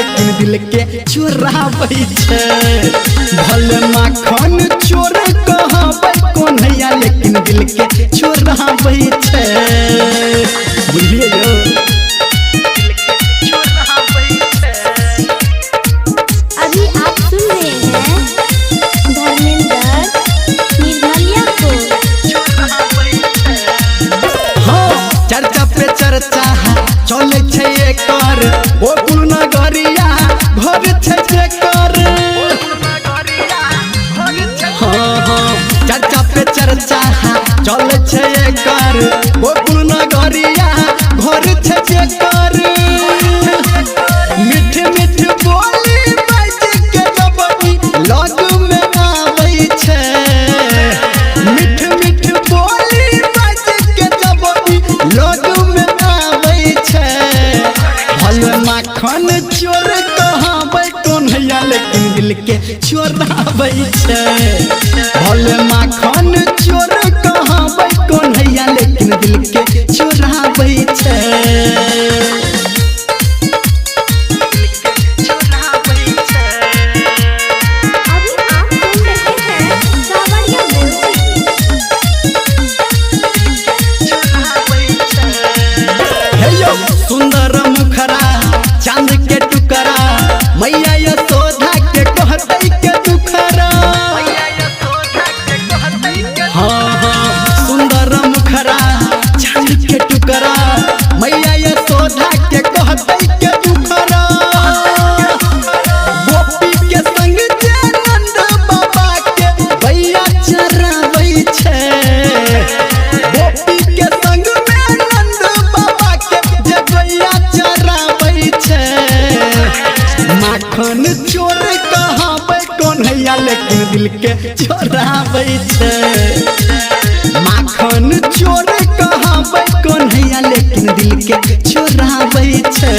लेकिन दिल के चोराबै छै। भले माखन चोर कहबै कोन्हैया लेकिन दिल के चोराबै छै। बुझलिए यौ अभी आप सुन रहे हैं धर्मेंद्र निर्मलिया को। हाँ चर्चा पे चर्चा चले छै एकर गोकुल नगरिया घर छै जेकर। हाँ हाँ चर्चा पे चर्चा चले छै एकर गोकुल नगरिया घर छै जेकर। मीठ मीठ बोली बाज के जबनी लग में आबै छै। मीठ मीठ बोली बाज के जबनी लग में आबै छै। भले माखन चोर कहबै कोन्हैया लेकिन दिल के चोराबै छै। भले माखन चोर कहबै कोन्हैया लेकिन दिल के चोराबै छै। अभी आप सुन रहे हैं सावरिया म्यूजिक। हे यो सुंदर मुखरा चांद के टुकड़ा मैया यशोदा के कहतै के दुखरा। हाँ हाँ सुंदर मुखरा चांद के टुकड़ा मैया यशोदा के कहतै के दुखरा। गोपी के संग जे नंद बाबा के भैया चराबै छै। गोपी के संग में नंद बाबा के जे भैया चराबै छै। माखन चोर कहबै कोन्हैया लेकिन दिल के चोराबै छै। माखन चोर कहबै कोन्हैया लेकिन दिल के चोराबै छै।